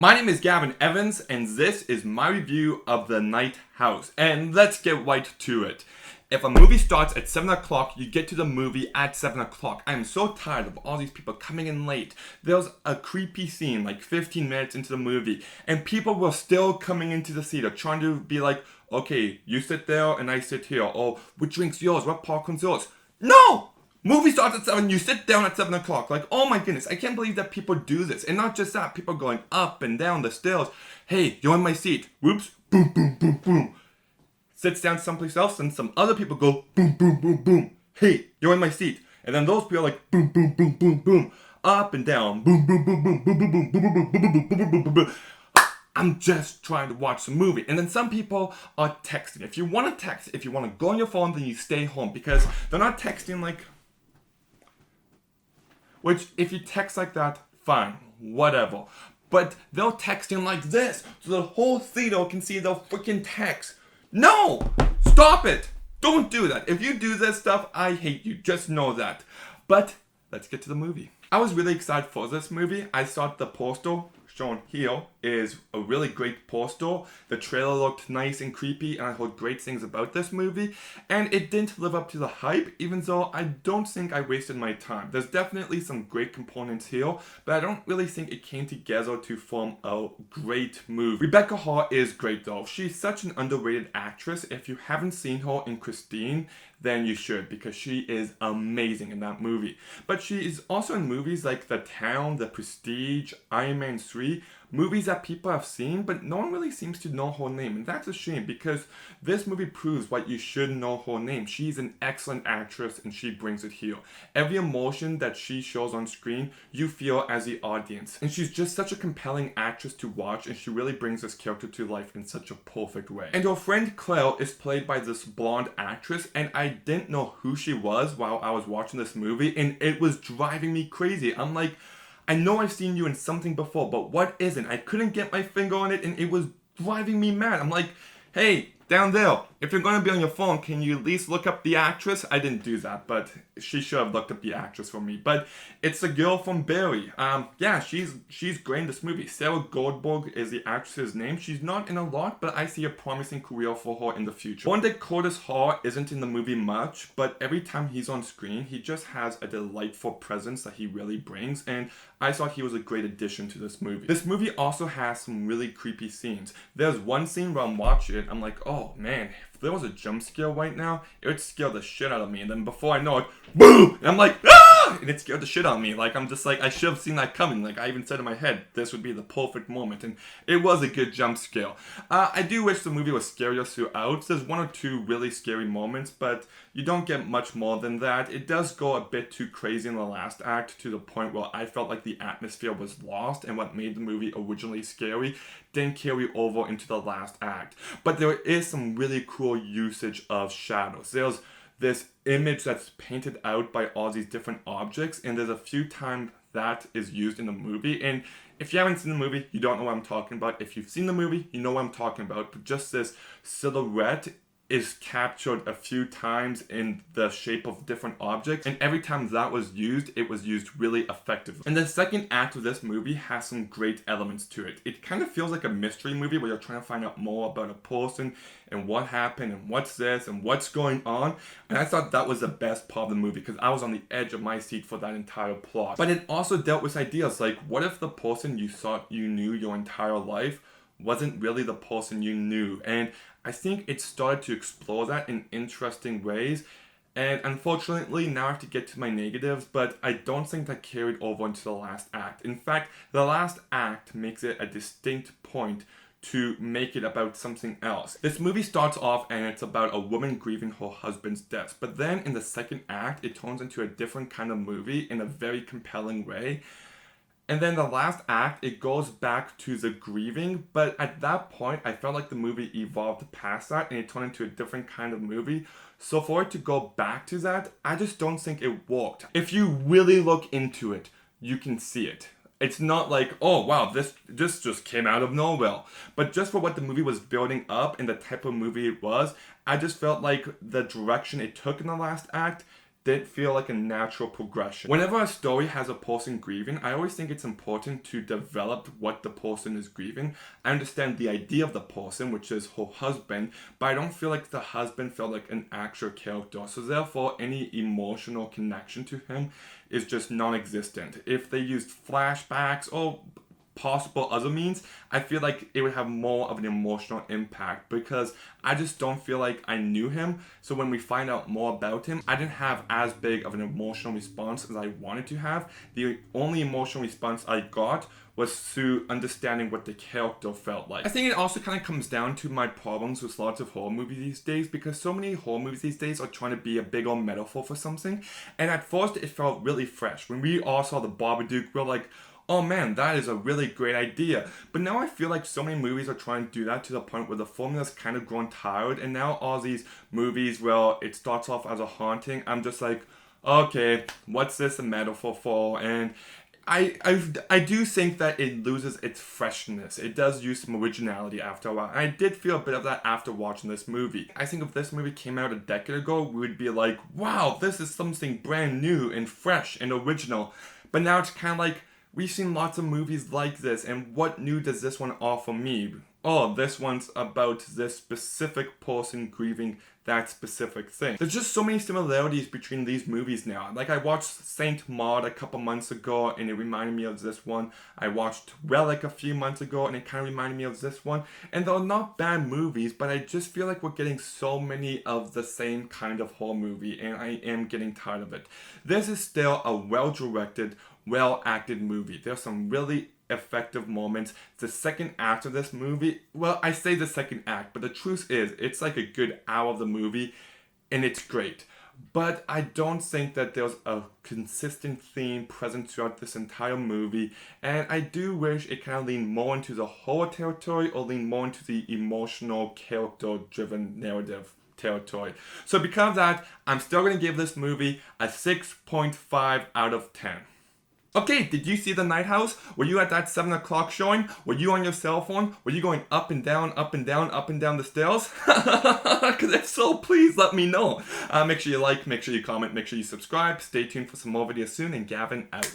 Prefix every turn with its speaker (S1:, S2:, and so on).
S1: My name is Gavin Evans, and this is my review of The Night House. And let's get right to it. If a movie starts at 7 o'clock, you get to the movie at 7 o'clock. I'm so tired of all these people coming in late. There's a creepy scene like 15 minutes into the movie, and people were still coming into the theater trying to be like, okay, you sit there and I sit here. Or what drink's yours? What popcorn's yours? No! Movie starts at 7, you sit down at 7 o'clock. Like, oh my goodness, I can't believe that people do this. And not just that, people going up and down the stairs. Hey, you're in my seat. Whoops, boom, boom, boom, boom. Sits down someplace else, and some other people go boom, boom, boom, boom. Hey, you're in my seat. And then those people are like boom, boom, boom, boom, boom. Up and down. Boom, boom, boom, boom, boom, boom, boom, boom, boom, boom, boom, boom, boom, boom, boom, boom. I'm just trying to watch the movie. And then some people are texting. If you want to text, if you want to go on your phone, then you stay home. Because they're not texting like... Which, if you text like that, fine, whatever. But they're texting like this, so the whole theater can see the freaking text. No! Stop it! Don't do that. If you do this stuff, I hate you. Just know that. But, let's get to the movie. I was really excited for this movie. I thought the poster shown here is a really great poster. The trailer looked nice and creepy, and I heard great things about this movie. And it didn't live up to the hype, even though I don't think I wasted my time. There's definitely some great components here, but I don't really think it came together to form a great movie. Rebecca Hall is great though. She's such an underrated actress. If you haven't seen her in Christine, then you should, because she is amazing in that movie. But she is also in movies like The Town, The Prestige, Iron Man 3, movies that people have seen, but no one really seems to know her name. And that's a shame, because this movie proves why you should know her name. She's an excellent actress, and she brings it here. Every emotion that she shows on screen, you feel as the audience. And she's just such a compelling actress to watch, and she really brings this character to life in such a perfect way. And her friend Claire is played by this blonde actress, and I didn't know who she was while I was watching this movie, and it was driving me crazy. I'm like, I know I've seen you in something before, but what isn't? I couldn't get my finger on it, and it was driving me mad. I'm like, hey, down there, if you're going to be on your phone, can you at least look up the actress? I didn't do that, but she should have looked up the actress for me. But it's the girl from Barry. Yeah, she's great in this movie. Sarah Goldberg is the actress's name. She's not in a lot, but I see a promising career for her in the future. One that Curtis Hall isn't in the movie much, but every time he's on screen, he just has a delightful presence that he really brings, and I thought he was a great addition to this movie. This movie also has some really creepy scenes. There's one scene where I'm watching it, I'm like, oh man, if there was a jump scare right now, it would scare the shit out of me. And then before I know it, boom! And I'm like, ah! And it scared the shit out of me. Like, I'm just like, I should have seen that coming. Like, I even said in my head, this would be the perfect moment. And it was a good jump scare. I do wish the movie was scarier throughout. There's one or two really scary moments, but you don't get much more than that. It does go a bit too crazy in the last act, to the point where I felt like the atmosphere was lost, and what made the movie originally scary didn't carry over into the last act. But there is some really cool usage of shadows. There's this image that's painted out by all these different objects, and there's a few times that is used in the movie. And if you haven't seen the movie, you don't know what I'm talking about. If you've seen the movie, you know what I'm talking about. But just this silhouette is captured a few times in the shape of different objects, and every time that was used, it was used really effectively. And the second act of this movie has some great elements to it. It kind of feels like a mystery movie where you're trying to find out more about a person and what happened and what's this and what's going on. And I thought that was the best part of the movie, because I was on the edge of my seat for that entire plot. But it also dealt with ideas like, what if the person you thought you knew your entire life wasn't really the person you knew? And I think it started to explore that in interesting ways. And unfortunately, now I have to get to my negatives, but I don't think that carried over into the last act. In fact, the last act makes it a distinct point to make it about something else. This movie starts off and it's about a woman grieving her husband's death. But then in the second act, it turns into a different kind of movie in a very compelling way. And then the last act, it goes back to the grieving, but at that point, I felt like the movie evolved past that and it turned into a different kind of movie. So for it to go back to that, I just don't think it worked. If you really look into it, you can see it. It's not like, oh wow, this just came out of nowhere. But just for what the movie was building up and the type of movie it was, I just felt like the direction it took in the last act did feel like a natural progression. Whenever a story has a person grieving, I always think it's important to develop what the person is grieving. I understand the idea of the person, which is her husband, but I don't feel like the husband felt like an actual character. So therefore, any emotional connection to him is just non-existent. If they used flashbacks or possible other means, I feel like it would have more of an emotional impact because I just don't feel like I knew him. So when we find out more about him, I didn't have as big of an emotional response as I wanted to have. The only emotional response I got was through understanding what the character felt like. I think it also kind of comes down to my problems with lots of horror movies these days, because so many horror movies these days are trying to be a big old metaphor for something, and at first it felt really fresh. When we all saw the Babadook, we were like, oh man, that is a really great idea. But now I feel like so many movies are trying to do that to the point where the formula's kind of grown tired, and now all these movies where it starts off as a haunting, I'm just like, okay, what's this a metaphor for? And I do think that it loses its freshness. It does use some originality after a while. I did feel a bit of that after watching this movie. I think if this movie came out a decade ago, we would be like, wow, this is something brand new and fresh and original. But now it's kind of like, we've seen lots of movies like this, and what new does this one offer me? Oh, this one's about this specific person grieving that specific thing. There's just so many similarities between these movies now. Like, I watched Saint Maud a couple months ago, and it reminded me of this one. I watched Relic a few months ago, and it kind of reminded me of this one. And they're not bad movies, but I just feel like we're getting so many of the same kind of horror movie, and I am getting tired of it. This is still a well-directed, well-acted movie. There's some really effective moments. The second act of this movie, well, I say the second act, but the truth is, it's like a good hour of the movie, and it's great. But I don't think that there's a consistent theme present throughout this entire movie, and I do wish it kind of leaned more into the horror territory or leaned more into the emotional, character-driven narrative territory. So because of that, I'm still going to give this movie a 6.5 out of 10. Okay, did you see The Night House? Were you at that 7 o'clock showing? Were you on your cell phone? Were you going up and down, up and down, up and down the stairs? Because if so, please let me know. Make sure you like, make sure you comment, make sure you subscribe. Stay tuned for some more videos soon, and Gavin out.